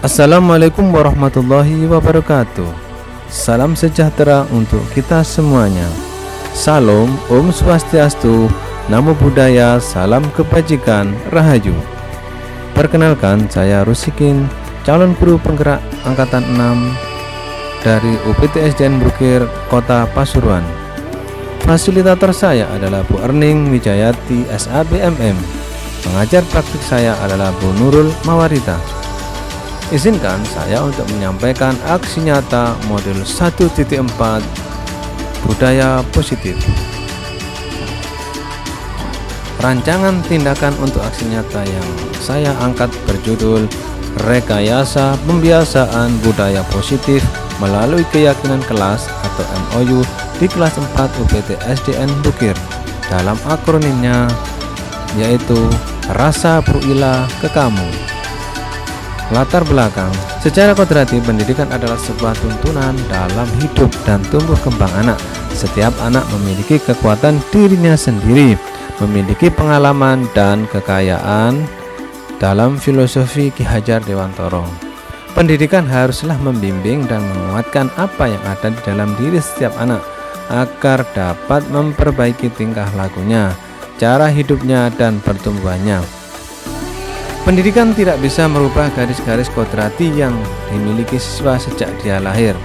Assalamualaikum warahmatullahi wabarakatuh. Salam sejahtera untuk kita semuanya. Salam, Om Swastiastu, Namo Buddhaya, salam kebajikan, Rahayu. Perkenalkan, saya Rusikin, calon guru penggerak angkatan 6 dari UPT SDN Bukir, Kota Pasuruan. Fasilitator saya adalah Bu Erning Wijayati SABMM. Pengajar praktik saya adalah Bu Nurul Mawarita. Izinkan saya untuk menyampaikan aksi nyata modul 1.4 budaya positif. Rancangan tindakan untuk aksi nyata yang saya angkat berjudul Rekayasa Pembiasaan Budaya Positif melalui Keyakinan Kelas atau MOU di kelas 4 UPT SDN Bukir. Dalam akronimnya yaitu Rasa Bruila ke Kamu. Latar belakang, secara kodrati pendidikan adalah sebuah tuntunan dalam hidup dan tumbuh kembang anak. Setiap anak memiliki kekuatan dirinya sendiri, memiliki pengalaman dan kekayaan. Dalam filosofi Ki Hajar Dewantoro, pendidikan haruslah membimbing dan menguatkan apa yang ada di dalam diri setiap anak agar dapat memperbaiki tingkah lakunya, cara hidupnya dan pertumbuhannya. Pendidikan tidak bisa merubah garis-garis kodrati yang dimiliki siswa sejak dia lahir.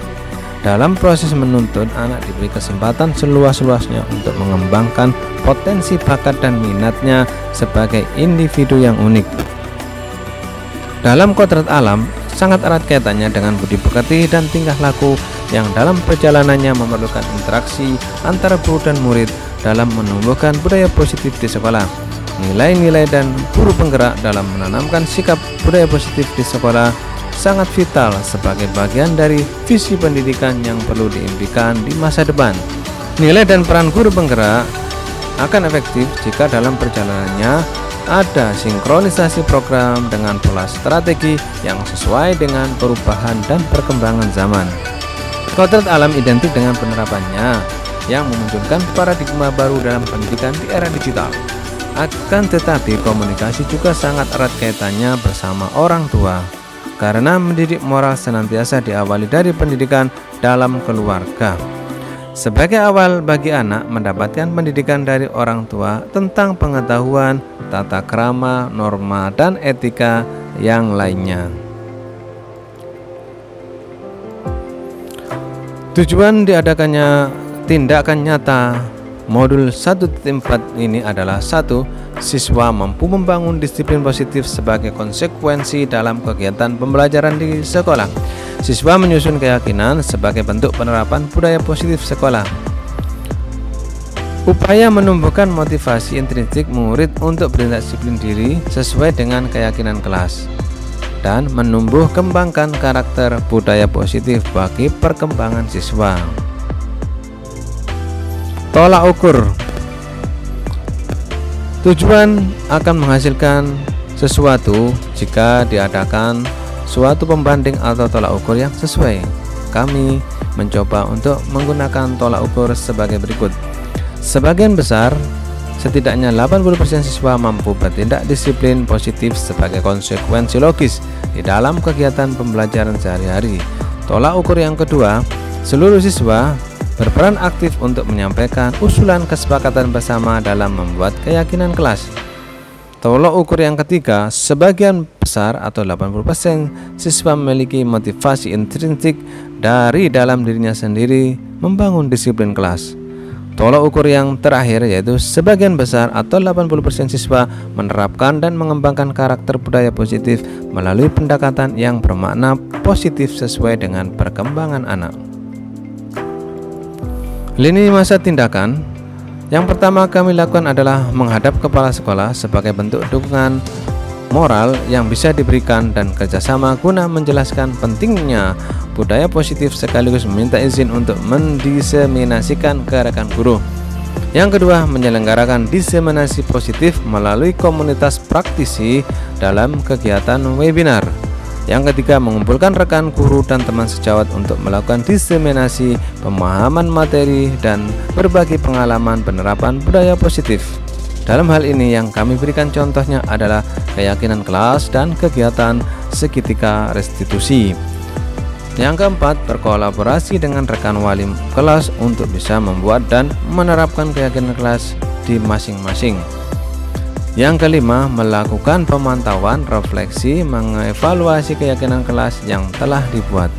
Dalam proses menuntun, anak diberi kesempatan seluas-luasnya untuk mengembangkan potensi bakat dan minatnya sebagai individu yang unik. Dalam kodrat alam, sangat erat kaitannya dengan budi pekerti dan tingkah laku yang dalam perjalanannya memerlukan interaksi antara guru dan murid dalam menumbuhkan budaya positif di sekolah. Nilai-nilai dan guru penggerak dalam menanamkan sikap budaya positif di sekolah sangat vital sebagai bagian dari visi pendidikan yang perlu diimpikan di masa depan. Nilai dan peran guru penggerak akan efektif jika dalam perjalanannya ada sinkronisasi program dengan pola strategi yang sesuai dengan perubahan dan perkembangan zaman. Kodrat alam identik dengan penerapannya yang memunculkan paradigma baru dalam pendidikan di era digital. Akan tetapi komunikasi juga sangat erat kaitannya bersama orang tua, karena mendidik moral senantiasa diawali dari pendidikan dalam keluarga. Sebagai awal bagi anak mendapatkan pendidikan dari orang tua tentang pengetahuan, tata krama, norma, dan etika yang lainnya. Tujuan diadakannya tindakan nyata modul 1.4 ini adalah 1. Siswa mampu membangun disiplin positif sebagai konsekuensi dalam kegiatan pembelajaran di sekolah. Siswa menyusun keyakinan sebagai bentuk penerapan budaya positif sekolah. Upaya menumbuhkan motivasi intrinsik murid untuk berdisiplin diri sesuai dengan keyakinan kelas dan menumbuh kembangkan karakter budaya positif bagi perkembangan siswa. Tolak ukur. Tujuan akan menghasilkan sesuatu jika diadakan suatu pembanding atau tolak ukur yang sesuai. Kami mencoba untuk menggunakan tolak ukur sebagai berikut. Sebagian besar, setidaknya 80% siswa mampu bertindak disiplin positif sebagai konsekuensi logis di dalam kegiatan pembelajaran sehari-hari. Tolak ukur yang kedua, seluruh siswa berperan aktif untuk menyampaikan usulan kesepakatan bersama dalam membuat keyakinan kelas. Tolak ukur yang ketiga, sebagian besar atau 80% siswa memiliki motivasi intrinsik dari dalam dirinya sendiri membangun disiplin kelas. Tolak ukur yang terakhir yaitu sebagian besar atau 80% siswa menerapkan dan mengembangkan karakter budaya positif melalui pendekatan yang bermakna positif sesuai dengan perkembangan anak. Lini masa tindakan. Yang pertama kami lakukan adalah menghadap kepala sekolah sebagai bentuk dukungan moral yang bisa diberikan dan kerjasama guna menjelaskan pentingnya budaya positif sekaligus meminta izin untuk mendiseminasikan ke rekan guru. Yang kedua, menyelenggarakan diseminasi positif melalui komunitas praktisi dalam kegiatan webinar. Yang ketiga, mengumpulkan rekan guru dan teman sejawat untuk melakukan diseminasi pemahaman materi dan berbagi pengalaman penerapan budaya positif. Dalam hal ini yang kami berikan contohnya adalah keyakinan kelas dan kegiatan seketika restitusi. Yang keempat, berkolaborasi dengan rekan wali kelas untuk bisa membuat dan menerapkan keyakinan kelas di masing-masing. Yang kelima, melakukan pemantauan, refleksi, mengevaluasi keyakinan kelas yang telah dibuat.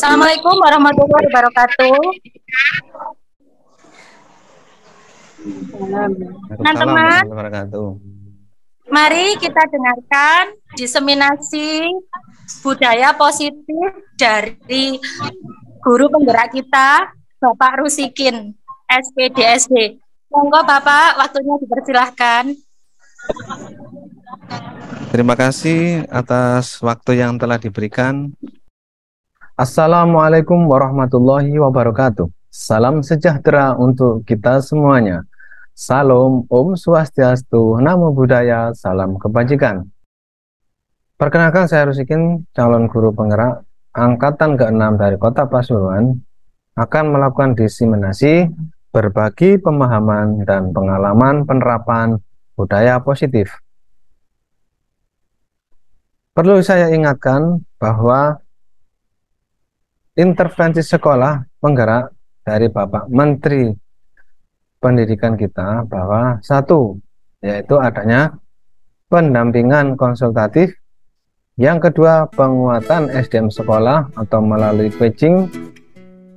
Assalamualaikum warahmatullahi wabarakatuh. Teman-teman, mari kita dengarkan diseminasi budaya positif dari guru penggerak kita, Bapak Rusikin, SPDSD. Monggo Bapak, waktunya dipersilahkan. Terima kasih atas waktu yang telah diberikan. Assalamualaikum warahmatullahi wabarakatuh. Salam sejahtera untuk kita semuanya. Salam, Om Swastiastu, Namo Buddhaya, salam kebajikan. Perkenalkan, saya Rusikin, calon guru penggerak angkatan ke-6 dari Kota Pasuruan, akan melakukan diseminasi, berbagi pemahaman dan pengalaman penerapan budaya positif. Perlu saya ingatkan bahwa intervensi sekolah penggerak dari Bapak Menteri Pendidikan kita bahwa satu, yaitu adanya pendampingan konsultatif Yang kedua, penguatan SDM sekolah atau melalui coaching.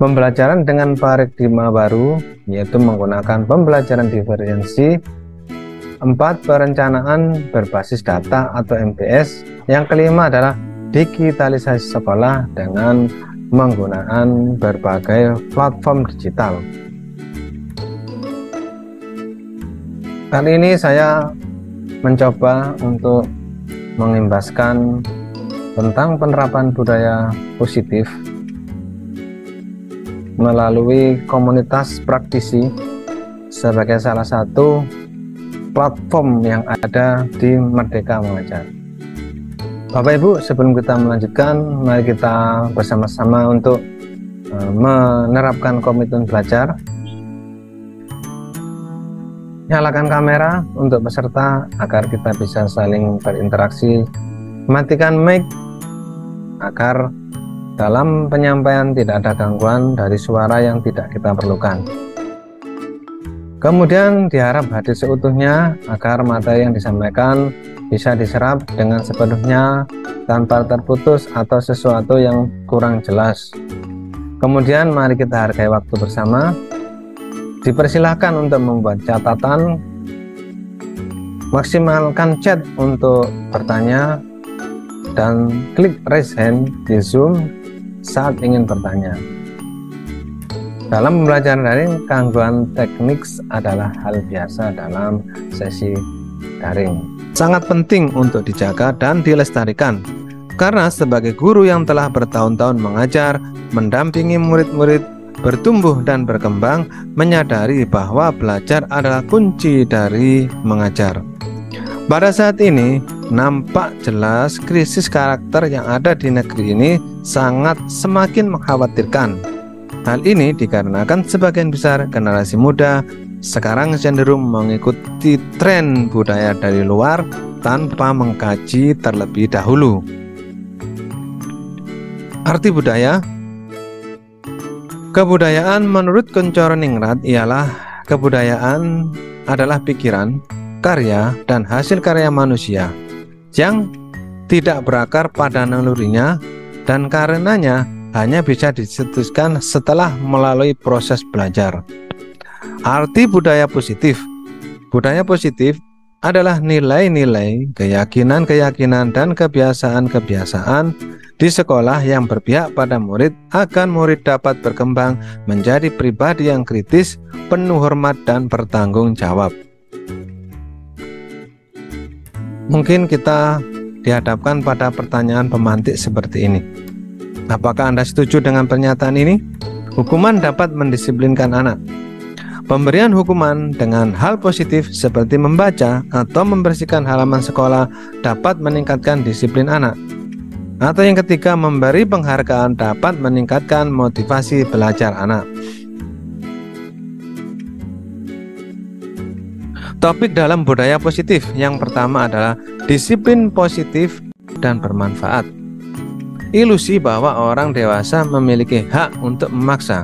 Pembelajaran dengan paradigma baru, yaitu menggunakan pembelajaran diferensi. 4, perencanaan berbasis data atau MBS. Yang kelima adalah digitalisasi sekolah dengan menggunakan berbagai platform digital. Kali ini saya mencoba untuk mengimbaskan tentang penerapan budaya positif melalui komunitas praktisi sebagai salah satu platform yang ada di Merdeka Mengajar. Bapak Ibu, sebelum kita melanjutkan, mari kita bersama-sama untuk menerapkan komitmen belajar. Nyalakan kamera untuk peserta agar kita bisa saling berinteraksi. Matikan mic agar dalam penyampaian tidak ada gangguan dari suara yang tidak kita perlukan. Kemudian diharap hadir seutuhnya agar materi yang disampaikan bisa diserap dengan sepenuhnya tanpa terputus atau sesuatu yang kurang jelas. Kemudian mari kita hargai waktu bersama. Dipersilahkan untuk membuat catatan, maksimalkan chat untuk bertanya, dan klik raise hand di Zoom saat ingin bertanya. Dalam pembelajaran daring, gangguan teknik adalah hal biasa dalam sesi daring. Sangat penting untuk dijaga dan dilestarikan, karena sebagai guru yang telah bertahun-tahun mengajar, mendampingi murid-murid bertumbuh dan berkembang, menyadari bahwa belajar adalah kunci dari mengajar. Pada saat ini, nampak jelas krisis karakter yang ada di negeri ini sangat semakin mengkhawatirkan. Hal ini dikarenakan sebagian besar generasi muda sekarang cenderung mengikuti tren budaya dari luar tanpa mengkaji terlebih dahulu. Arti budaya. Kebudayaan menurut Koncoroningrat ialah kebudayaan adalah pikiran, karya, dan hasil karya manusia yang tidak berakar pada nalurinya dan karenanya hanya bisa dicetuskan setelah melalui proses belajar. Arti budaya positif. Budaya positif adalah nilai-nilai, keyakinan-keyakinan, dan kebiasaan-kebiasaan di sekolah yang berpihak pada murid agar murid dapat berkembang menjadi pribadi yang kritis, penuh hormat, dan bertanggung jawab. Mungkin kita dihadapkan pada pertanyaan pemantik seperti ini. Apakah Anda setuju dengan pernyataan ini? Hukuman dapat mendisiplinkan anak. Pemberian hukuman dengan hal positif seperti membaca atau membersihkan halaman sekolah dapat meningkatkan disiplin anak. Atau yang ketiga, memberi penghargaan dapat meningkatkan motivasi belajar anak. Topik dalam budaya positif yang pertama adalah disiplin positif dan bermanfaat. Ilusi bahwa orang dewasa memiliki hak untuk memaksa.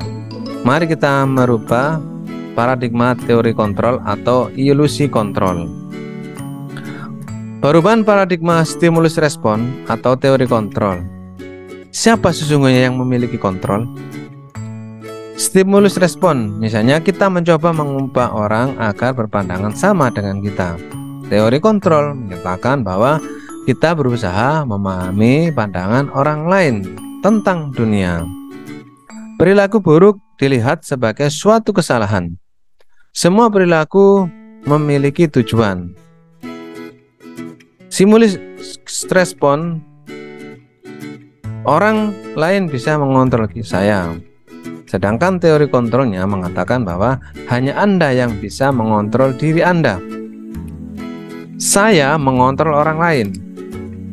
Mari kita merubah paradigma teori kontrol atau ilusi kontrol. Perubahan paradigma stimulus respon atau teori kontrol. Siapa sesungguhnya yang memiliki kontrol? Stimulus respon, misalnya kita mencoba mengubah orang agar berpandangan sama dengan kita. Teori kontrol menyatakan bahwa kita berusaha memahami pandangan orang lain tentang dunia. Perilaku buruk dilihat sebagai suatu kesalahan. Semua perilaku memiliki tujuan. Stimulus respon, orang lain bisa mengontrol saya. Sedangkan teori kontrolnya mengatakan bahwa hanya Anda yang bisa mengontrol diri Anda. Saya mengontrol orang lain.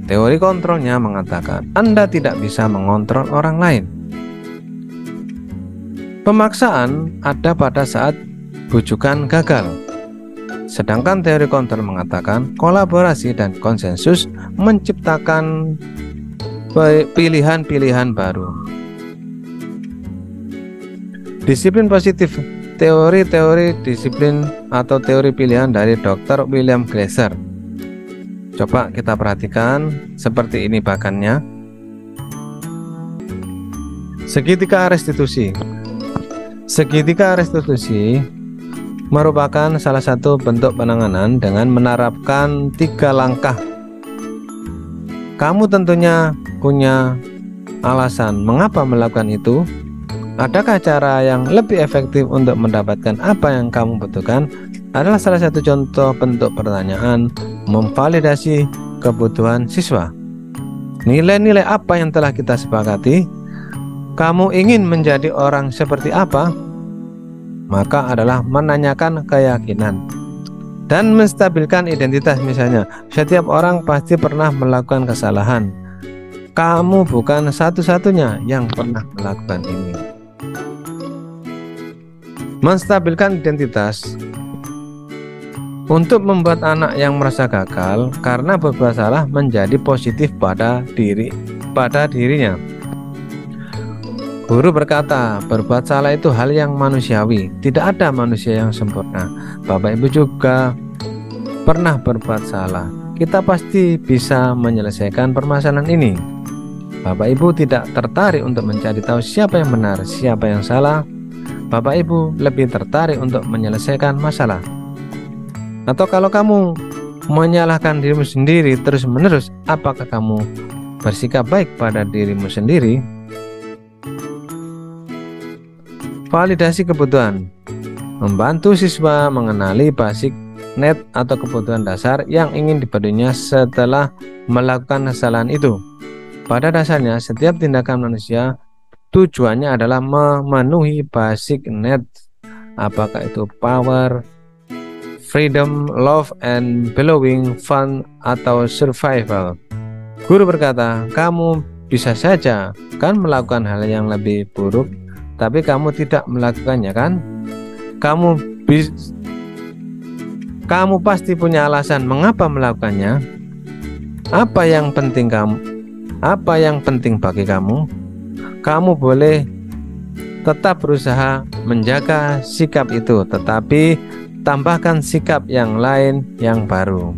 Teori kontrolnya mengatakan Anda tidak bisa mengontrol orang lain. Pemaksaan ada pada saat bujukan gagal. Sedangkan teori kontrol mengatakan kolaborasi dan konsensus menciptakan pilihan-pilihan baru. Disiplin positif, teori-teori disiplin atau teori pilihan dari Dr. William Glasser. Coba kita perhatikan seperti ini bagannya. Segitiga restitusi. Segitiga restitusi merupakan salah satu bentuk penanganan dengan menerapkan 3 langkah. Kamu tentunya punya alasan mengapa melakukan itu. Adakah cara yang lebih efektif untuk mendapatkan apa yang kamu butuhkan? Adalah salah satu contoh bentuk pertanyaan memvalidasi kebutuhan siswa. Nilai-nilai apa yang telah kita sepakati? Kamu ingin menjadi orang seperti apa? Maka adalah menanyakan keyakinan dan menstabilkan identitas. Misalnya, setiap orang pasti pernah melakukan kesalahan. Kamu bukan satu-satunya yang pernah melakukan ini. Menstabilkan identitas untuk membuat anak yang merasa gagal karena berbuat salah menjadi positif pada dirinya. Guru berkata, berbuat salah itu hal yang manusiawi, tidak ada manusia yang sempurna. Bapak Ibu juga pernah berbuat salah. Kita pasti bisa menyelesaikan permasalahan ini. Bapak Ibu tidak tertarik untuk mencari tahu siapa yang benar, siapa yang salah. Bapak Ibu lebih tertarik untuk menyelesaikan masalah. Atau kalau kamu menyalahkan dirimu sendiri terus-menerus, apakah kamu bersikap baik pada dirimu sendiri? Validasi kebutuhan membantu siswa mengenali basic need atau kebutuhan dasar yang ingin dipenuhinya setelah melakukan kesalahan itu. Pada dasarnya, setiap tindakan manusia tujuannya adalah memenuhi basic needs, apakah itu power, freedom, love, and belonging, fun, atau survival. Guru berkata, kamu bisa saja kan melakukan hal yang lebih buruk, tapi kamu tidak melakukannya kan? Kamu pasti punya alasan mengapa melakukannya. Apa yang penting bagi kamu? Kamu boleh tetap berusaha menjaga sikap itu, tetapi tambahkan sikap yang lain yang baru.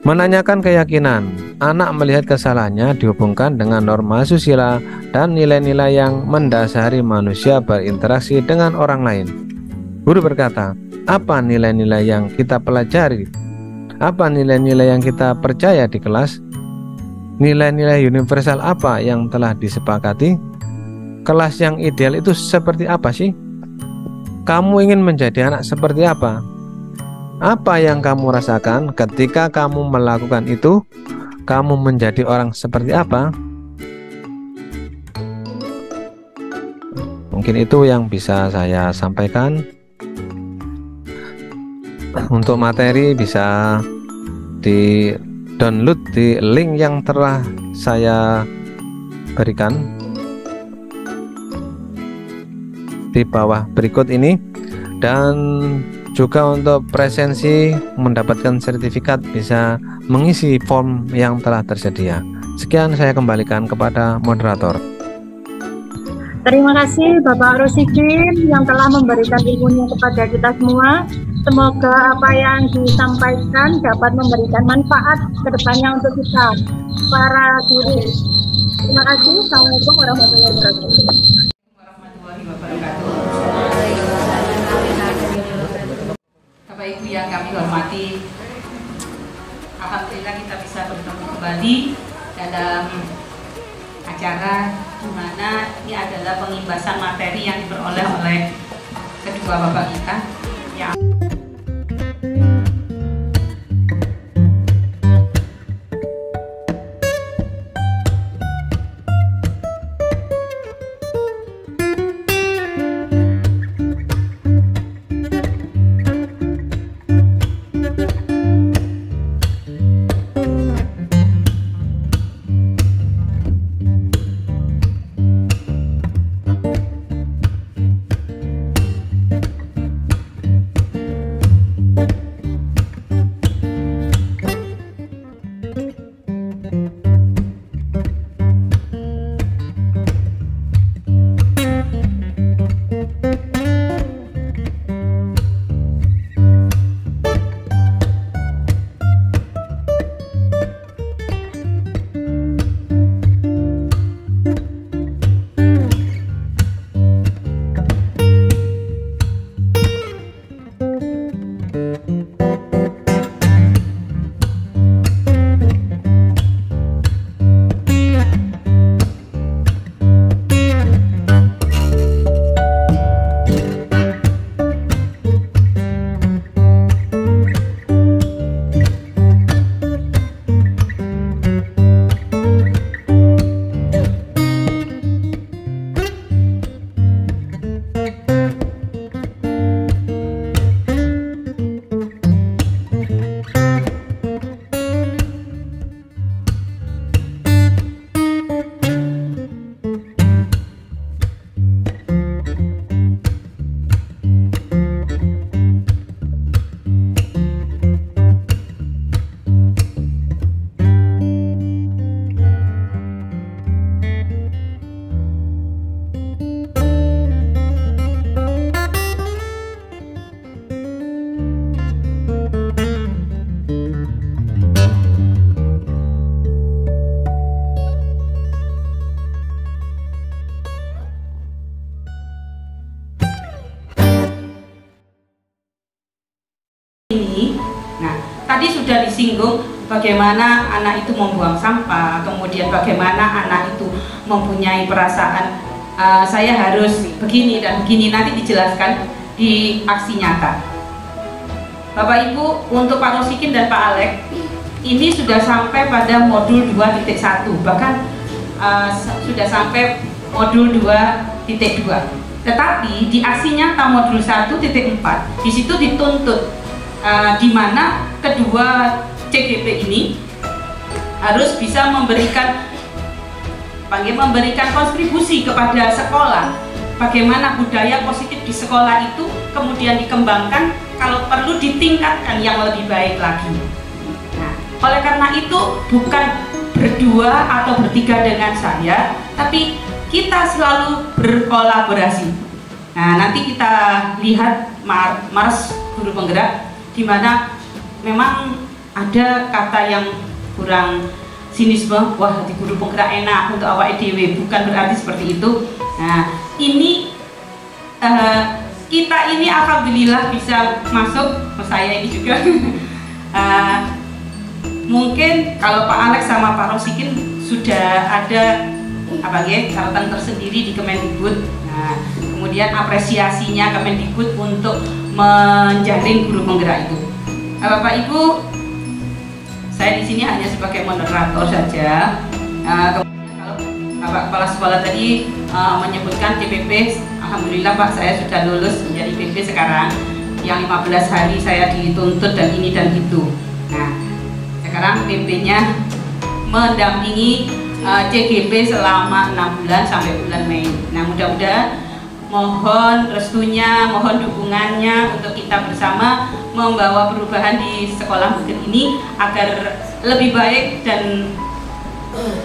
Menanyakan keyakinan. Anak melihat kesalahannya dihubungkan dengan norma susila dan nilai-nilai yang mendasari manusia berinteraksi dengan orang lain. Guru berkata, apa nilai-nilai yang kita pelajari? Apa nilai-nilai yang kita percaya di kelas? Nilai-nilai universal apa yang telah disepakati? Kelas yang ideal itu seperti apa sih? Kamu ingin menjadi anak seperti apa? Apa yang kamu rasakan ketika kamu melakukan itu? Kamu menjadi orang seperti apa? Mungkin itu yang bisa saya sampaikan. Untuk materi bisa di-download di link yang telah saya berikan di bawah berikut ini, dan juga untuk presensi mendapatkan sertifikat bisa mengisi form yang telah tersedia. Sekian, saya kembalikan kepada moderator. Terima kasih Bapak Rusikin yang telah memberikan ilmunya kepada kita semua. Semoga apa yang disampaikan dapat memberikan manfaat ke depannya untuk kita, para guru. Terima kasih. Assalamualaikum warahmatullahi wabarakatuh. Bapak Ibu yang kami hormati, alhamdulillah kita bisa bertemu kembali dalam acara di mana ini adalah pengimbasan materi yang diperoleh oleh kedua bapak kita yang tadi sudah disinggung bagaimana anak itu membuang sampah, kemudian bagaimana anak itu mempunyai perasaan saya harus begini dan begini, nanti dijelaskan di aksi nyata. Bapak Ibu, untuk Pak Rosikin dan Pak Alek, ini sudah sampai pada modul 2.1, bahkan sudah sampai modul 2.2. Tetapi di aksi nyata modul 1.4 di situ dituntut di mana kedua CGP ini harus bisa memberikan kontribusi kepada sekolah. Bagaimana budaya positif di sekolah itu kemudian dikembangkan, kalau perlu ditingkatkan yang lebih baik lagi. Nah, oleh karena itu bukan berdua atau bertiga dengan saya, tapi kita selalu berkolaborasi. Nah, nanti kita lihat Mars Guru Penggerak, di mana memang ada kata yang kurang sinisme, wah di guru penggerak enak untuk awak EDW, bukan berarti seperti itu. Nah, ini kita ini alhamdulillah bisa masuk, saya ini juga mungkin kalau Pak Alex sama Pak Rosikin sudah ada catatan tersendiri di Kemendikbud. Nah, kemudian apresiasinya Kemendikbud untuk menjaring guru penggerak itu. Nah, Bapak Ibu, saya di sini hanya sebagai moderator saja. Kemudian kalau Bapak Kepala Sekolah tadi menyebutkan CPP, alhamdulillah Pak, saya sudah lulus menjadi PP sekarang. Yang 15 hari saya dituntut dan ini dan itu. Nah, sekarang PP-nya mendampingi CGP selama 6 bulan sampai bulan Mei. Nah, mudah-mudahan mohon restunya, mohon dukungannya untuk kita bersama membawa perubahan di sekolah Bukit ini agar lebih baik dan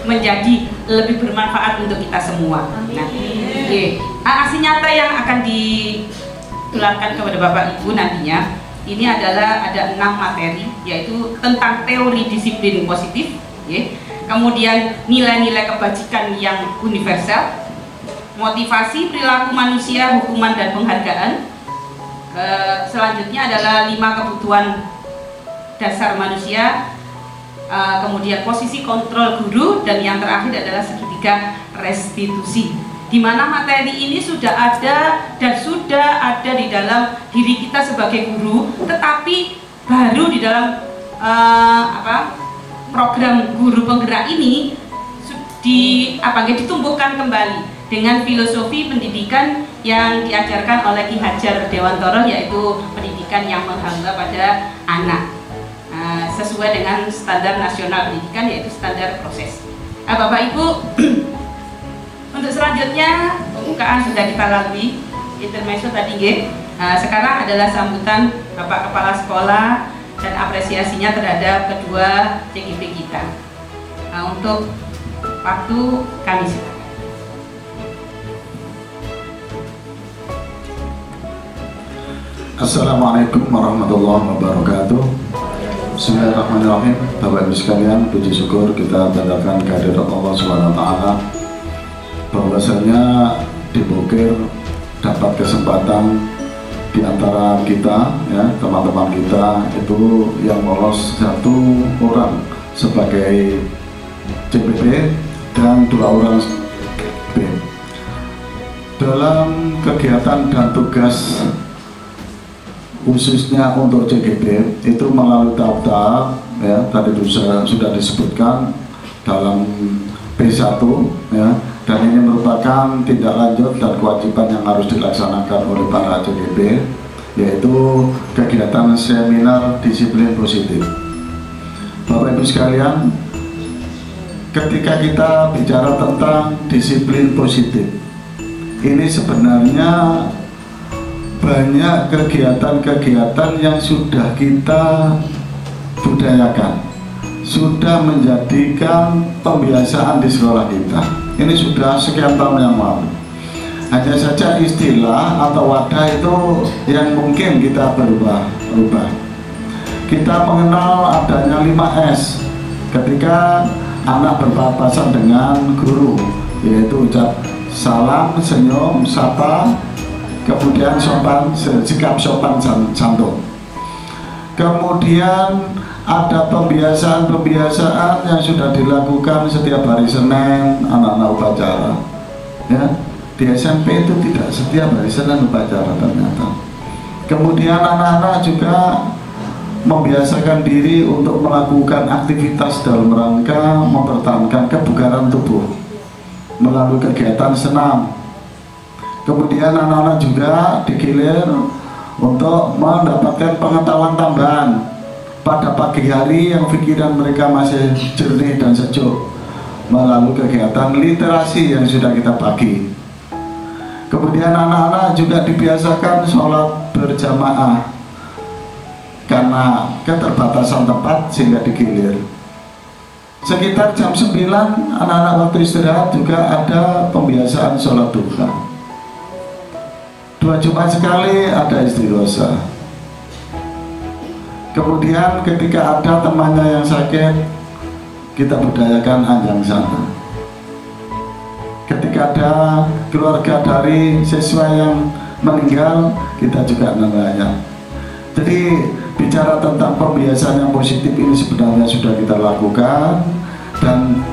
menjadi lebih bermanfaat untuk kita semua. Nah, aksi nyata yang akan ditularkan kepada Bapak Ibu nantinya ini adalah ada 6 materi, yaitu tentang teori disiplin positif, kemudian nilai-nilai kebajikan yang universal, motivasi perilaku manusia, hukuman dan penghargaan. Selanjutnya adalah 5 kebutuhan dasar manusia, kemudian posisi kontrol guru, dan yang terakhir adalah segitiga restitusi. Di mana materi ini sudah ada dan sudah ada di dalam diri kita sebagai guru, tetapi baru di dalam program guru penggerak ini ditumbuhkan kembali dengan filosofi pendidikan yang diajarkan oleh Ki Hajar Dewantoro, yaitu pendidikan yang menghamba pada anak, sesuai dengan standar nasional pendidikan, yaitu standar proses. Bapak Ibu, untuk selanjutnya pembukaan sudah kita lalui, intermezzo tadi sekarang adalah sambutan Bapak Kepala Sekolah dan apresiasinya terhadap kedua CGP kita. Untuk waktu kami silakan. Assalamualaikum warahmatullahi wabarakatuh. Bismillahirrahmanirrahim. Bapak Ibu sekalian, puji syukur kita panjatkan kehadirat Allah SWT bahwasanya di Bokir dapat kesempatan di antara kita, teman-teman kita itu yang lolos 1 orang sebagai CPP dan 2 orang B. Dalam kegiatan dan tugas khususnya untuk CGP itu melalui tahap-tahap, tadi sudah disebutkan dalam P1, dan ini merupakan tindak lanjut dan kewajiban yang harus dilaksanakan oleh para CGP, yaitu kegiatan seminar disiplin positif. Bapak Ibu sekalian, ketika kita bicara tentang disiplin positif, ini sebenarnya banyak kegiatan-kegiatan yang sudah kita budayakan, sudah menjadikan pembiasaan di sekolah kita. Ini sudah sekian tahun yang lalu. Hanya saja istilah atau wadah itu yang mungkin kita berubah. Kita mengenal adanya 5S ketika anak berpapasan dengan guru, yaitu ucap salam, senyum, sapa, kemudian sopan, sikap sopan santun. Kemudian ada pembiasaan-pembiasaan yang sudah dilakukan setiap hari Senin anak-anak upacara. Ya, di SMP itu tidak setiap hari Senin upacara ternyata. Kemudian anak-anak juga membiasakan diri untuk melakukan aktivitas dalam rangka mempertahankan kebugaran tubuh melalui kegiatan senam. Kemudian anak-anak juga digilir untuk mendapatkan pengetahuan tambahan pada pagi hari yang pikiran mereka masih jernih dan sejuk melalui kegiatan literasi yang sudah kita bagi. Kemudian anak-anak juga dibiasakan sholat berjamaah karena keterbatasan tempat sehingga digilir. Sekitar jam 9 anak-anak waktu istirahat juga ada pembiasaan sholat duha. 2 Jumat sekali ada istighosa. Kemudian ketika ada temannya yang sakit, kita budayakan anjang sana. Ketika ada keluarga dari siswa yang meninggal, kita juga namanya. Jadi bicara tentang pembiasaan yang positif ini sebenarnya sudah kita lakukan dan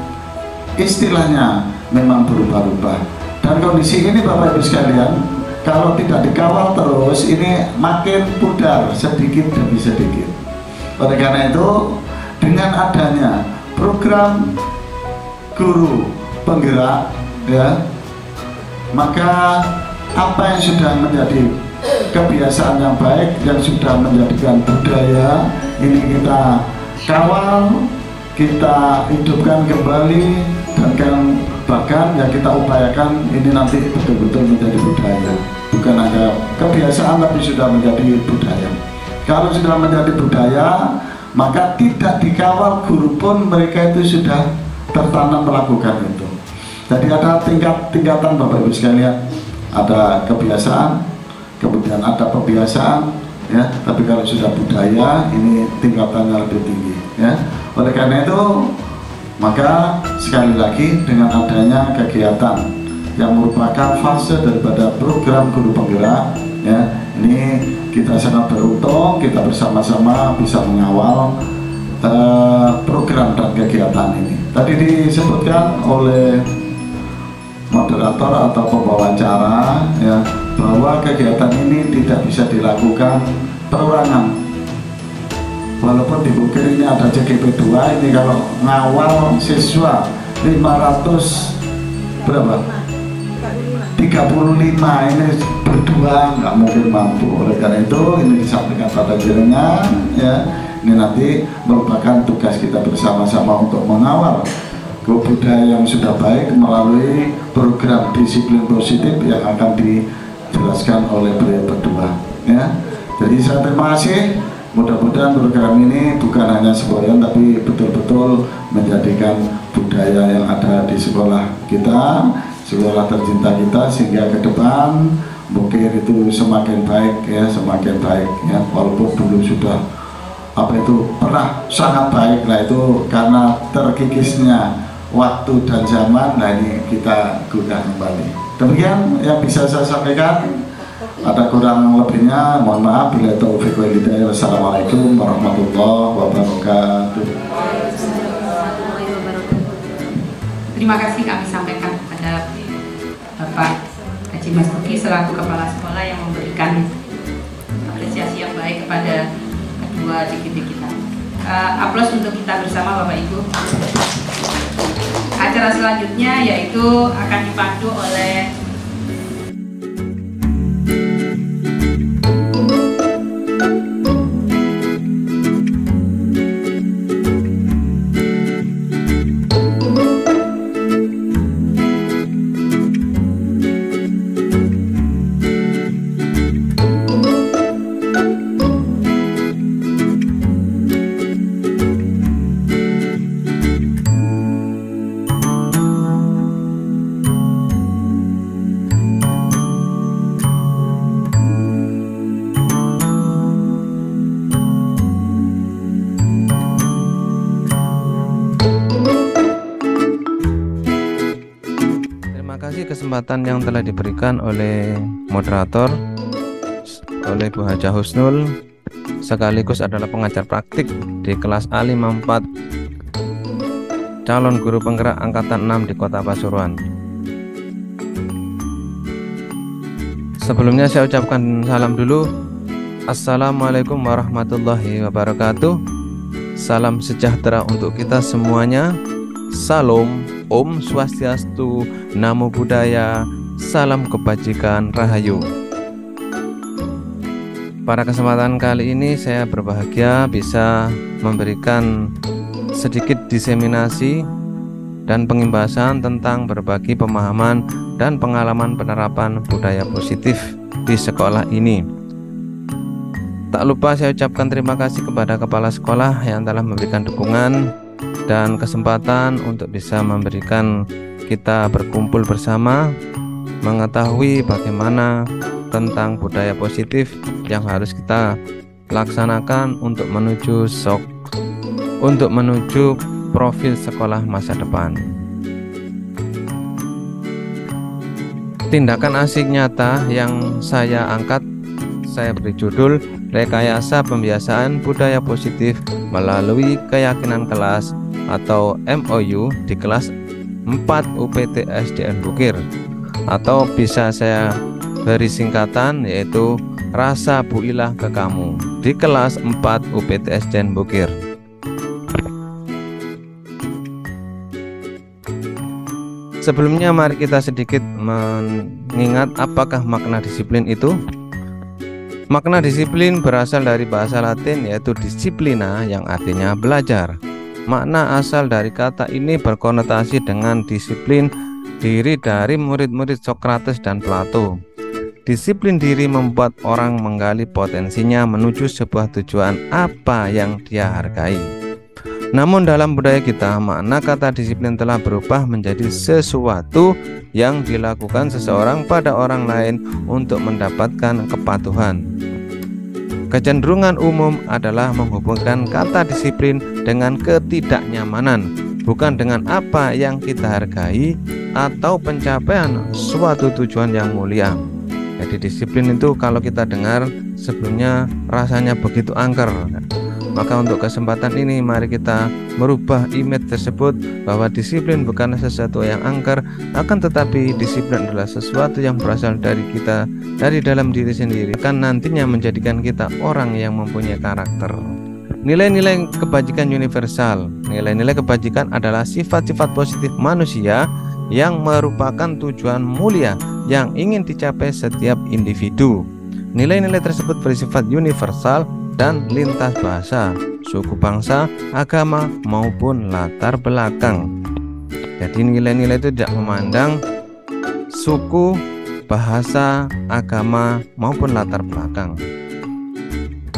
istilahnya memang berubah-ubah. Dan kondisi ini Bapak Ibu sekalian, kalau tidak dikawal terus ini makin pudar sedikit demi sedikit. Oleh karena itu, dengan adanya program guru penggerak, ya, maka apa yang sudah menjadi kebiasaan yang baik yang sudah menjadikan budaya ini kita kawal, kita hidupkan kembali, dan bahkan yang kita upayakan ini nanti betul-betul menjadi budaya, bukan hanya kebiasaan tapi sudah menjadi budaya. Kalau sudah menjadi budaya, maka tidak dikawal guru pun mereka itu sudah tertanam melakukan itu. Jadi ada tingkatan Bapak Ibu sekalian, ada kebiasaan, kemudian ada pembiasaan, ya. Tapi kalau sudah budaya, ini tingkatannya lebih tinggi, ya. Oleh karena itu, maka sekali lagi dengan adanya kegiatan yang merupakan fase daripada program guru penggerak, ya, ini kita sangat beruntung, kita bersama-sama bisa mengawal program dan kegiatan ini. Tadi disebutkan oleh moderator atau pembawa acara, ya, bahwa kegiatan ini tidak bisa dilakukan perorangan. Walaupun di Bukir ini ada CGP 2, ini kalau ngawal siswa 500 berapa? 35 ini berdua nggak mungkin mampu. Oleh karena itu ini disampaikan pada jaringan, ya, ini nanti merupakan tugas kita bersama-sama untuk mengawal budaya yang sudah baik melalui program disiplin positif yang akan dijelaskan oleh beliau berdua, ya. Jadi saya terima kasih. Mudah-mudahan program ini bukan hanya semboyan tapi betul-betul menjadikan budaya yang ada di sekolah kita, sekolah tercinta kita, sehingga ke depan mungkin itu semakin baik, ya, semakin baik, ya. Walaupun dulu sudah pernah sangat baik, nah itu karena terkikisnya waktu dan zaman, nah ini kita guna kembali. Demikian yang bisa saya sampaikan. Ada kurang lebihnya mohon maaf. Bila taufiq wal hidayah. Wassalamualaikum warahmatullahi wabarakatuh. Terima kasih kami sampaikan kepada Bapak Haji Mas Tuki selaku Kepala Sekolah yang memberikan apresiasi yang baik kepada kedua CGP kita. Aplaus untuk kita bersama Bapak Ibu. Acara selanjutnya yaitu akan dipandu oleh kesempatan yang telah diberikan oleh moderator, oleh Bu Haja Husnul sekaligus adalah pengajar praktik di kelas A54 calon guru penggerak angkatan 6 di Kota Pasuruan. Sebelumnya saya ucapkan salam dulu. Assalamualaikum warahmatullahi wabarakatuh. Salam sejahtera untuk kita semuanya. Salam, Om Swastiastu, Namo Buddhaya, salam kebajikan, Rahayu. Pada kesempatan kali ini saya berbahagia bisa memberikan sedikit diseminasi dan pengimbasan tentang berbagi pemahaman dan pengalaman penerapan budaya positif di sekolah ini. Tak lupa saya ucapkan terima kasih kepada kepala sekolah yang telah memberikan dukungan dan kesempatan untuk bisa memberikan kita berkumpul bersama, mengetahui bagaimana tentang budaya positif yang harus kita laksanakan untuk menuju profil sekolah masa depan. Tindakan asik nyata yang saya angkat, saya beri judul Rekayasa Pembiasaan Budaya Positif melalui Keyakinan Kelas atau MOU di kelas 4 UPT SDN Bukir, atau bisa saya beri singkatan yaitu Rasa Builah ke Kamu di kelas 4 UPT SDN Bukir. Sebelumnya mari kita sedikit mengingat apakah makna disiplin itu. Makna disiplin berasal dari bahasa Latin yaitu disciplina yang artinya belajar. Makna asal dari kata ini berkonotasi dengan disiplin diri dari murid-murid Sokrates dan Plato. Disiplin diri membuat orang menggali potensinya menuju sebuah tujuan apa yang dia hargai. Namun dalam budaya kita, makna kata disiplin telah berubah menjadi sesuatu yang dilakukan seseorang pada orang lain untuk mendapatkan kepatuhan. Kecenderungan umum adalah menghubungkan kata disiplin dengan ketidaknyamanan, bukan dengan apa yang kita hargai atau pencapaian suatu tujuan yang mulia. Jadi disiplin itu kalau kita dengar sebelumnya rasanya begitu angker. Maka untuk kesempatan ini mari kita merubah image tersebut bahwa disiplin bukan sesuatu yang angker, akan tetapi disiplin adalah sesuatu yang berasal dari kita, dari dalam diri sendiri, akan nantinya menjadikan kita orang yang mempunyai karakter. Nilai-nilai kebajikan universal. Nilai-nilai kebajikan adalah sifat-sifat positif manusia yang merupakan tujuan mulia yang ingin dicapai setiap individu. Nilai-nilai tersebut bersifat universal dan lintas bahasa, suku bangsa, agama, maupun latar belakang. Jadi nilai-nilai itu tidak memandang suku, bahasa, agama, maupun latar belakang.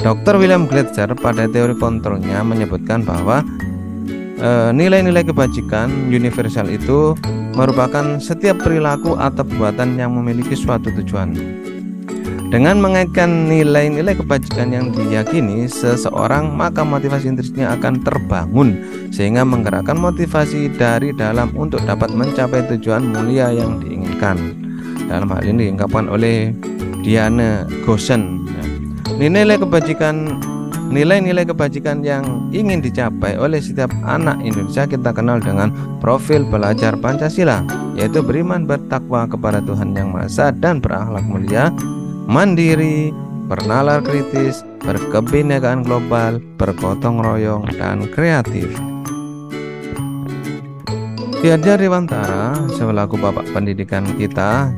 Dr. William Glasser pada teori kontrolnya menyebutkan bahwa nilai-nilai kebajikan universal itu merupakan setiap perilaku atau perbuatan yang memiliki suatu tujuan. Dengan mengaitkan nilai-nilai kebajikan yang diyakini seseorang, maka motivasi intrinsiknya akan terbangun sehingga menggerakkan motivasi dari dalam untuk dapat mencapai tujuan mulia yang diinginkan. Dalam hal ini diungkapkan oleh Diana Gosen. Nilai-nilai kebajikan yang ingin dicapai oleh setiap anak Indonesia kita kenal dengan profil belajar Pancasila, yaitu beriman, bertakwa kepada Tuhan Yang Maha Esa dan berakhlak mulia, mandiri, bernalar kritis, berkebinekaan global, bergotong royong, dan kreatif. Ki Hajar Dewantara selaku Bapak Pendidikan kita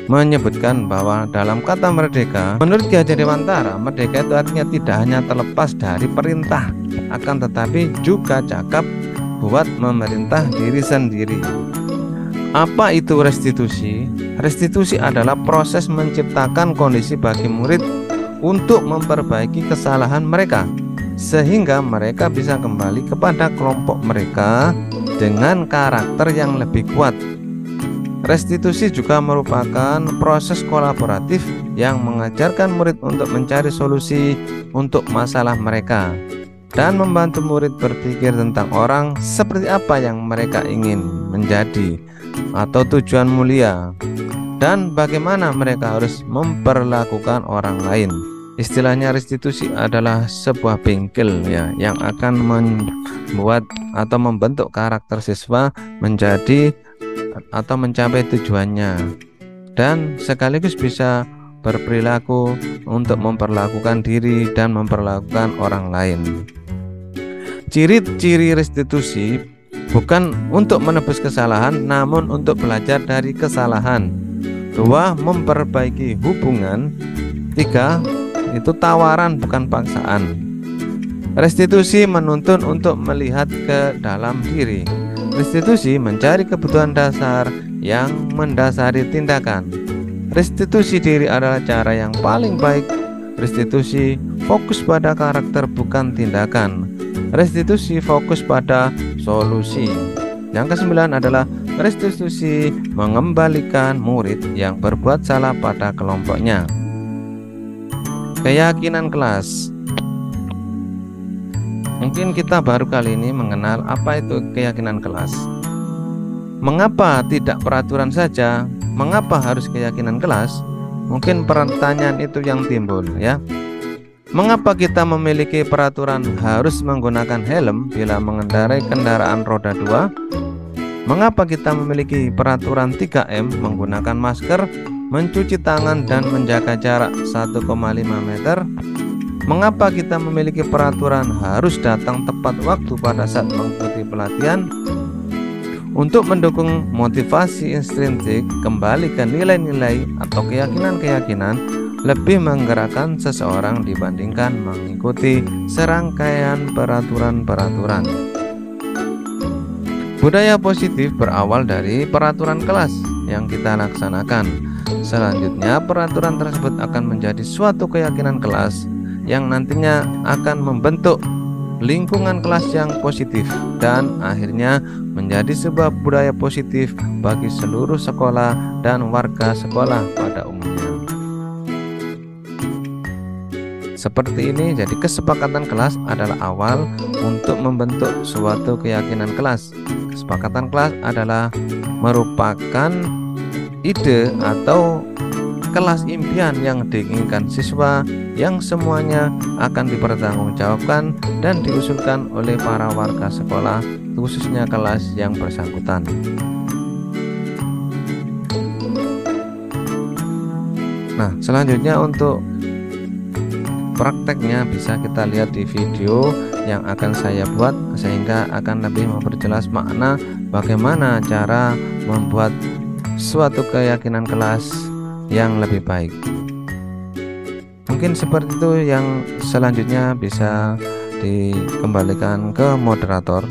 menyebutkan bahwa dalam kata merdeka, menurut Ki Hajar Dewantara, merdeka itu artinya tidak hanya terlepas dari perintah, akan tetapi juga cakap buat memerintah diri sendiri. Apa itu restitusi? Restitusi adalah proses menciptakan kondisi bagi murid untuk memperbaiki kesalahan mereka, sehingga mereka bisa kembali kepada kelompok mereka dengan karakter yang lebih kuat. Restitusi juga merupakan proses kolaboratif yang mengajarkan murid untuk mencari solusi untuk masalah mereka dan membantu murid berpikir tentang orang seperti apa yang mereka ingin menjadi atau tujuan mulia, dan bagaimana mereka harus memperlakukan orang lain. Istilahnya restitusi adalah sebuah bengkel ya yang akan membuat atau membentuk karakter siswa menjadi atau mencapai tujuannya, dan sekaligus bisa berperilaku untuk memperlakukan diri dan memperlakukan orang lain. Ciri-ciri restitusi bukan untuk menebus kesalahan, namun untuk belajar dari kesalahan. 2. Memperbaiki hubungan. 3. Itu tawaran bukan paksaan. Restitusi menuntun untuk melihat ke dalam diri. Restitusi mencari kebutuhan dasar yang mendasari tindakan. Restitusi diri adalah cara yang paling baik. Restitusi fokus pada karakter bukan tindakan. Restitusi fokus pada solusi. Yang ke-9 adalah restitusi mengembalikan murid yang berbuat salah pada kelompoknya. Keyakinan kelas. Mungkin kita baru kali ini mengenal apa itu keyakinan kelas. Mengapa tidak peraturan saja? Mengapa harus keyakinan kelas? Mungkin pertanyaan itu yang timbul ya. Mengapa kita memiliki peraturan harus menggunakan helm bila mengendarai kendaraan roda 2? Mengapa kita memiliki peraturan 3M menggunakan masker, mencuci tangan dan menjaga jarak 1,5 meter? Mengapa kita memiliki peraturan harus datang tepat waktu pada saat mengikuti pelatihan? Untuk mendukung motivasi intrinsik, kembali ke nilai-nilai atau keyakinan-keyakinan lebih menggerakkan seseorang dibandingkan mengikuti serangkaian peraturan-peraturan. Budaya positif berawal dari peraturan kelas yang kita laksanakan. Selanjutnya, peraturan tersebut akan menjadi suatu keyakinan kelas yang nantinya akan membentuk lingkungan kelas yang positif dan akhirnya menjadi sebuah budaya positif bagi seluruh sekolah dan warga sekolah pada umumnya. Seperti ini, jadi kesepakatan kelas adalah awal untuk membentuk suatu keyakinan kelas. Kesepakatan kelas adalah merupakan ide atau kelas impian yang diinginkan siswa yang semuanya akan dipertanggungjawabkan dan diusulkan oleh para warga sekolah, khususnya kelas yang bersangkutan. Nah, selanjutnya untuk prakteknya bisa kita lihat di video yang akan saya buat, sehingga akan lebih memperjelas makna bagaimana cara membuat suatu keyakinan kelas yang lebih baik. Mungkin seperti itu, yang selanjutnya bisa dikembalikan ke moderator.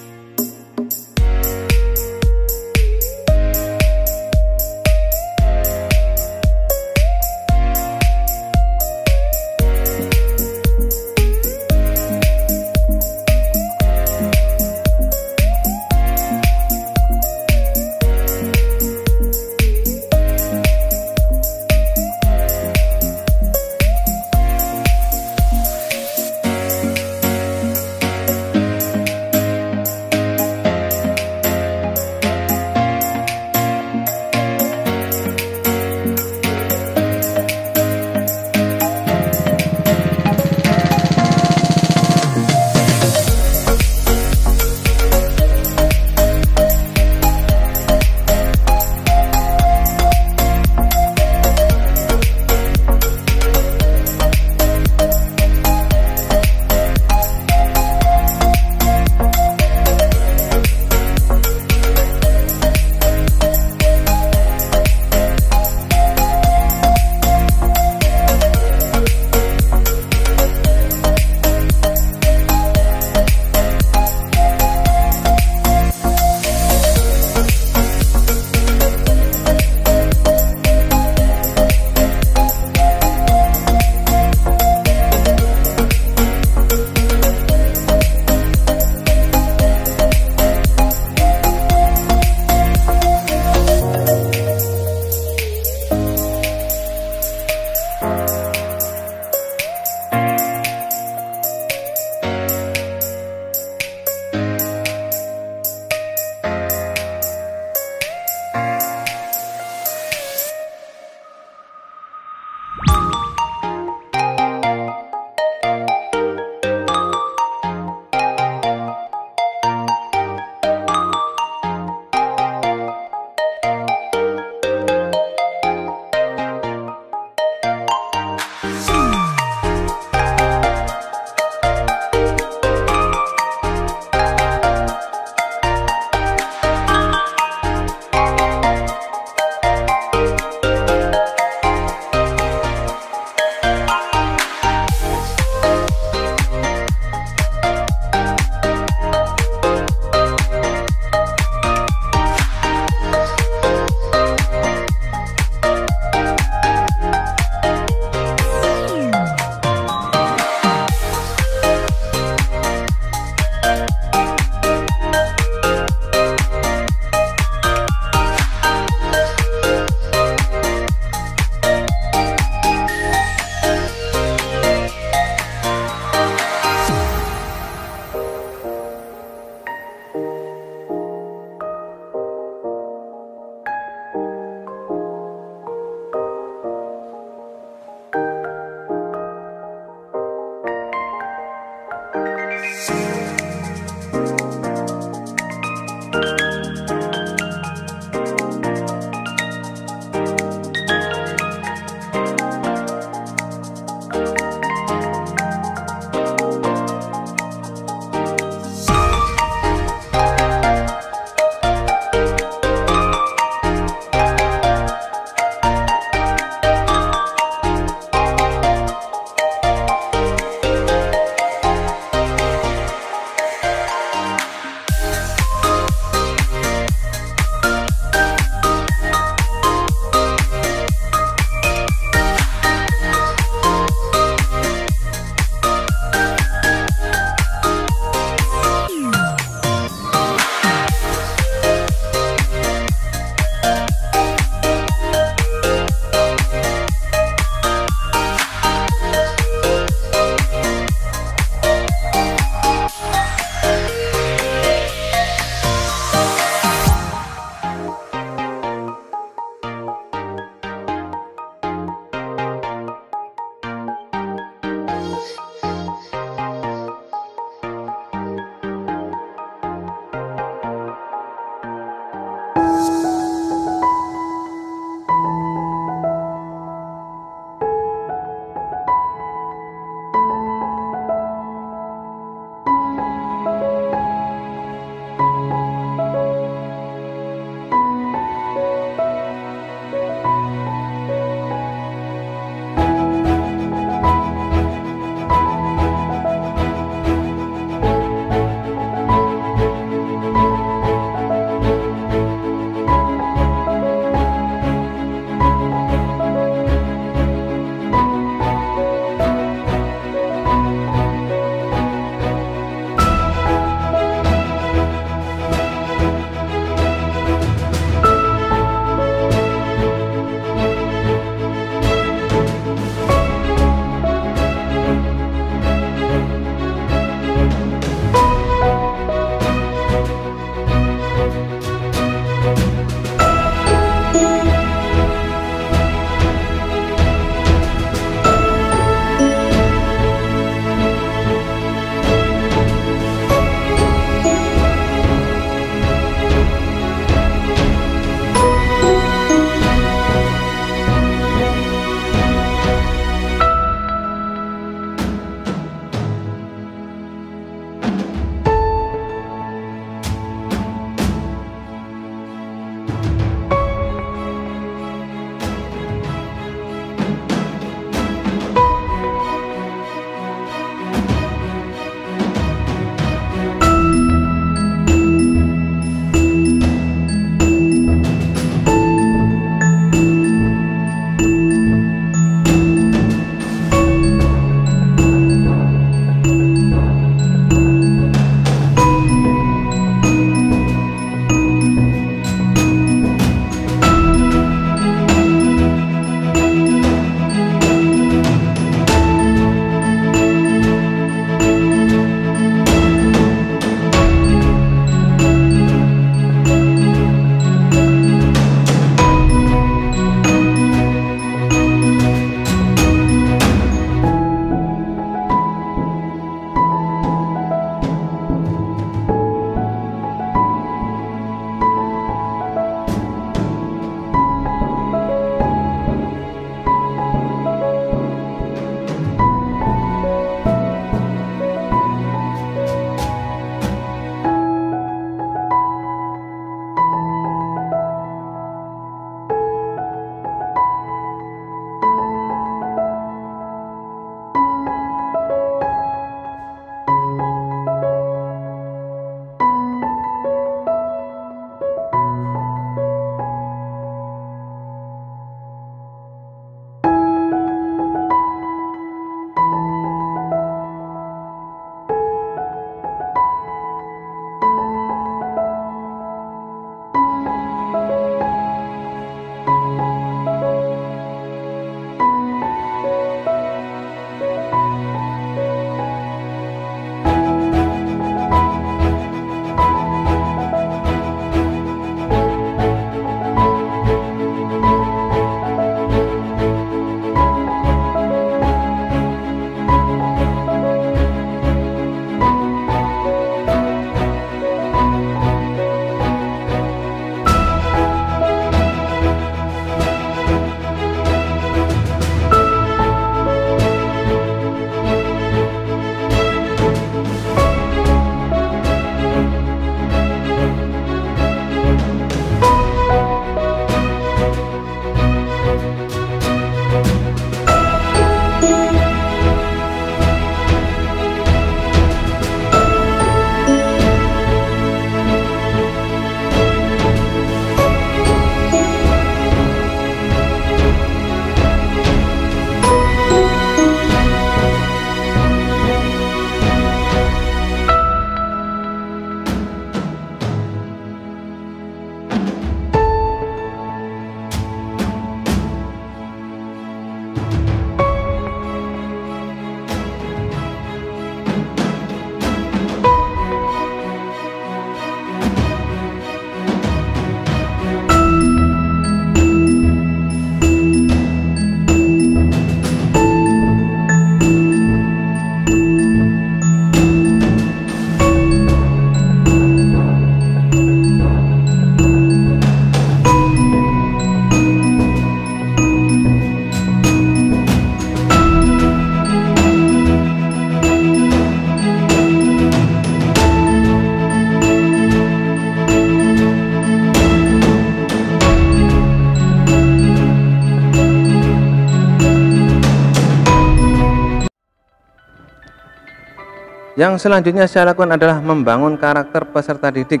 Yang selanjutnya saya lakukan adalah membangun karakter peserta didik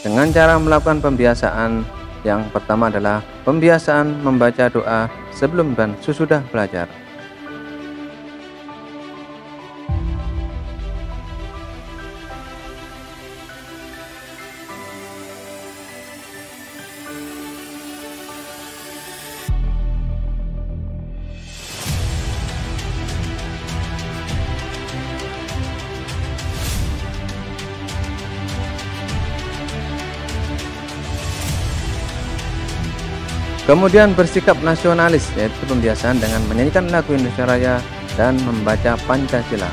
dengan cara melakukan pembiasaan. Yang pertama adalah pembiasaan membaca doa sebelum dan sesudah belajar. Kemudian bersikap nasionalis, yaitu pembiasaan dengan menyanyikan lagu Indonesia Raya dan membaca Pancasila.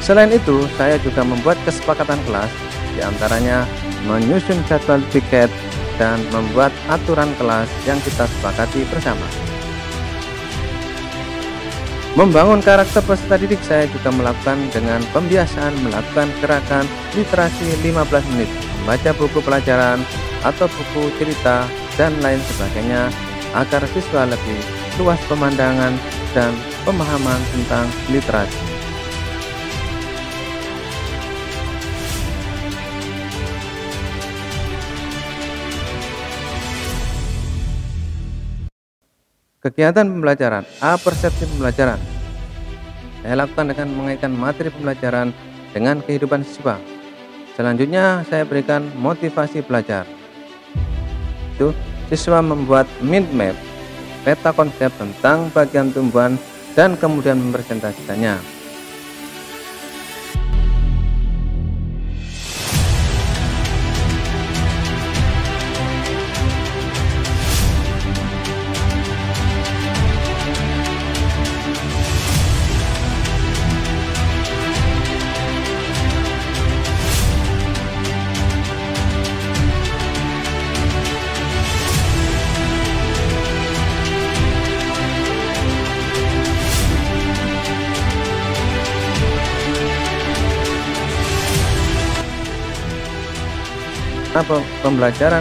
Selain itu, saya juga membuat kesepakatan kelas, diantaranya menyusun jadwal piket dan membuat aturan kelas yang kita sepakati bersama. Membangun karakter peserta didik saya juga melakukan dengan pembiasaan melakukan gerakan literasi 15 menit, membaca buku pelajaran atau buku cerita dan lain sebagainya agar siswa lebih luas pemandangan dan pemahaman tentang literasi. Kegiatan pembelajaran, persepsi pembelajaran. Saya lakukan dengan mengaitkan materi pembelajaran dengan kehidupan siswa. Selanjutnya saya berikan motivasi belajar. Itu siswa membuat mind map, peta konsep tentang bagian tumbuhan dan kemudian mempresentasikannya. Pembelajaran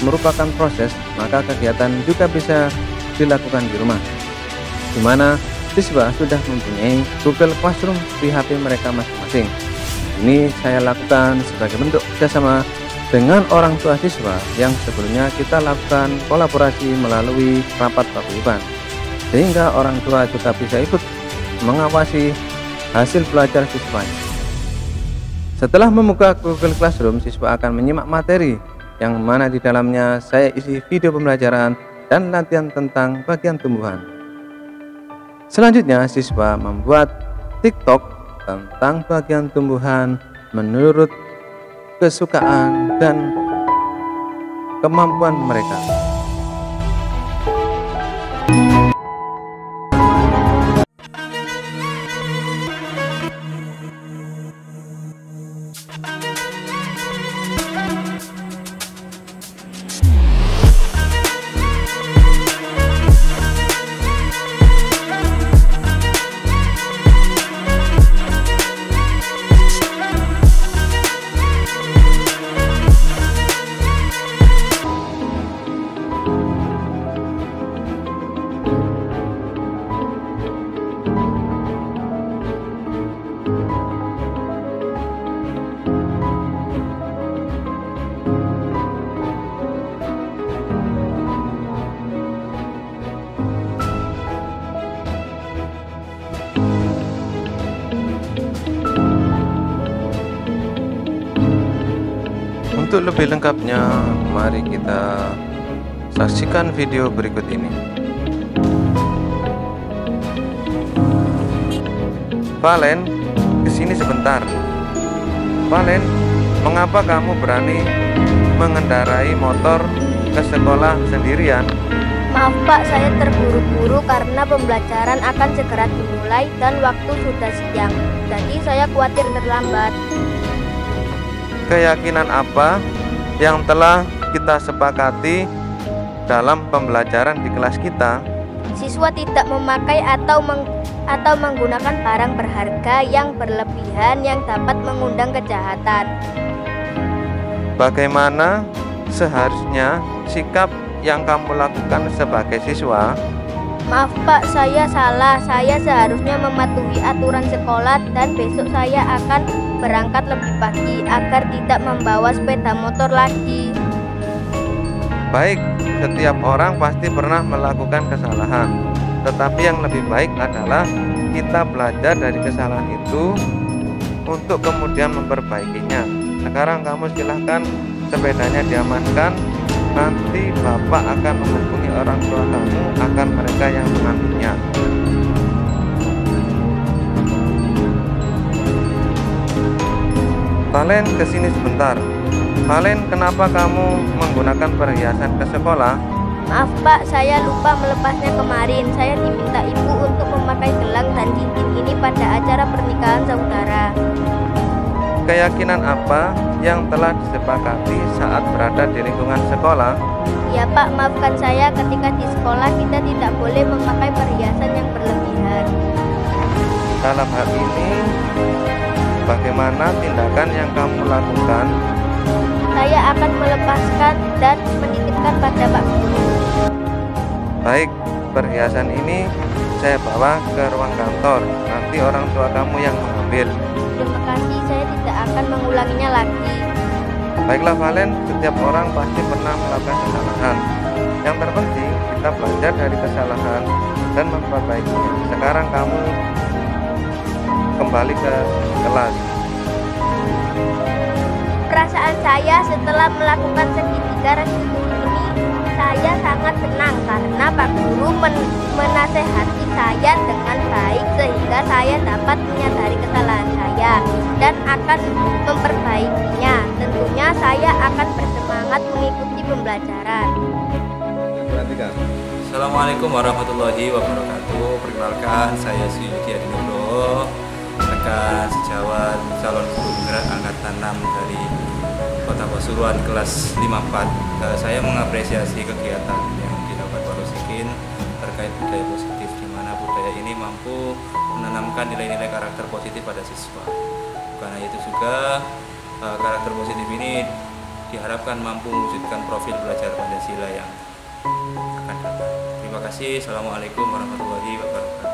merupakan proses, maka kegiatan juga bisa dilakukan di rumah, di mana siswa sudah mempunyai Google Classroom di HP mereka masing-masing. Ini saya lakukan sebagai bentuk kerjasama dengan orang tua siswa yang sebelumnya kita lakukan kolaborasi melalui rapat paguyuban, sehingga orang tua juga bisa ikut mengawasi hasil belajar siswanya. Setelah membuka Google Classroom, siswa akan menyimak materi yang mana di dalamnya saya isi video pembelajaran dan latihan tentang bagian tumbuhan. Selanjutnya, siswa membuat TikTok tentang bagian tumbuhan menurut kesukaan dan kemampuan mereka. Untuk lebih lengkapnya, mari kita saksikan video berikut ini. Valen, kesini sebentar. Valen, mengapa kamu berani mengendarai motor ke sekolah sendirian? Maaf Pak, saya terburu-buru karena pembelajaran akan segera dimulai dan waktu sudah siang. Jadi saya khawatir terlambat. Keyakinan apa yang telah kita sepakati dalam pembelajaran di kelas kita? Siswa tidak memakai atau menggunakan barang berharga yang berlebihan yang dapat mengundang kejahatan. Bagaimana seharusnya sikap yang kamu lakukan sebagai siswa? Maaf Pak, saya salah. Saya seharusnya mematuhi aturan sekolah dan besok saya akan berangkat lebih pagi agar tidak membawa sepeda motor lagi. Baik, setiap orang pasti pernah melakukan kesalahan. Tetapi yang lebih baik adalah kita belajar dari kesalahan itu untuk kemudian memperbaikinya. Sekarang kamu silahkan sepedanya diamankan. Nanti Bapak akan menghubungi orang tua kamu agar mereka yang mengambilnya. Valen, kesini sebentar. Valen, kenapa kamu menggunakan perhiasan ke sekolah? Maaf Pak, saya lupa melepasnya kemarin. Saya diminta ibu untuk memakai gelang dan cincin ini pada acara pernikahan saudara. Keyakinan apa yang telah disepakati saat berada di lingkungan sekolah? Ya Pak, maafkan saya, ketika di sekolah kita tidak boleh memakai perhiasan yang berlebihan. Dalam hal ini, bagaimana tindakan yang kamu lakukan? Saya akan melepaskan dan menitipkan pada Pak Guru. Baik, perhiasan ini saya bawa ke ruang kantor. Nanti orang tua kamu yang mengambil. Terima kasih, saya tidak akan mengulanginya lagi. Baiklah Valen, setiap orang pasti pernah melakukan kesalahan. Yang terpenting kita belajar dari kesalahan dan memperbaikinya. Sekarang kamu kembali ke kelas. Perasaan saya setelah melakukan segitiga restitusi ini, saya sangat senang karena Pak Guru menasehati saya dengan baik sehingga saya dapat menyadari kesalahan saya dan akan memperbaikinya. Tentunya saya akan bersemangat mengikuti pembelajaran. Assalamualaikum warahmatullahi wabarakatuh. Perkenalkan, saya Yudi Adinuro, rekan sejawat calon guru penggerak angkatan 6 dari Kota Pasuruan kelas 54. Saya mengapresiasi kegiatan yang dilakukan Pak Rosikin terkait budaya positif, di mana budaya ini mampu menanamkan nilai-nilai karakter positif pada siswa. Bukan hanya itu juga, karakter positif ini diharapkan mampu mewujudkan profil belajar Pancasila yang akan datang. Terima kasih. Assalamualaikum warahmatullahi wabarakatuh.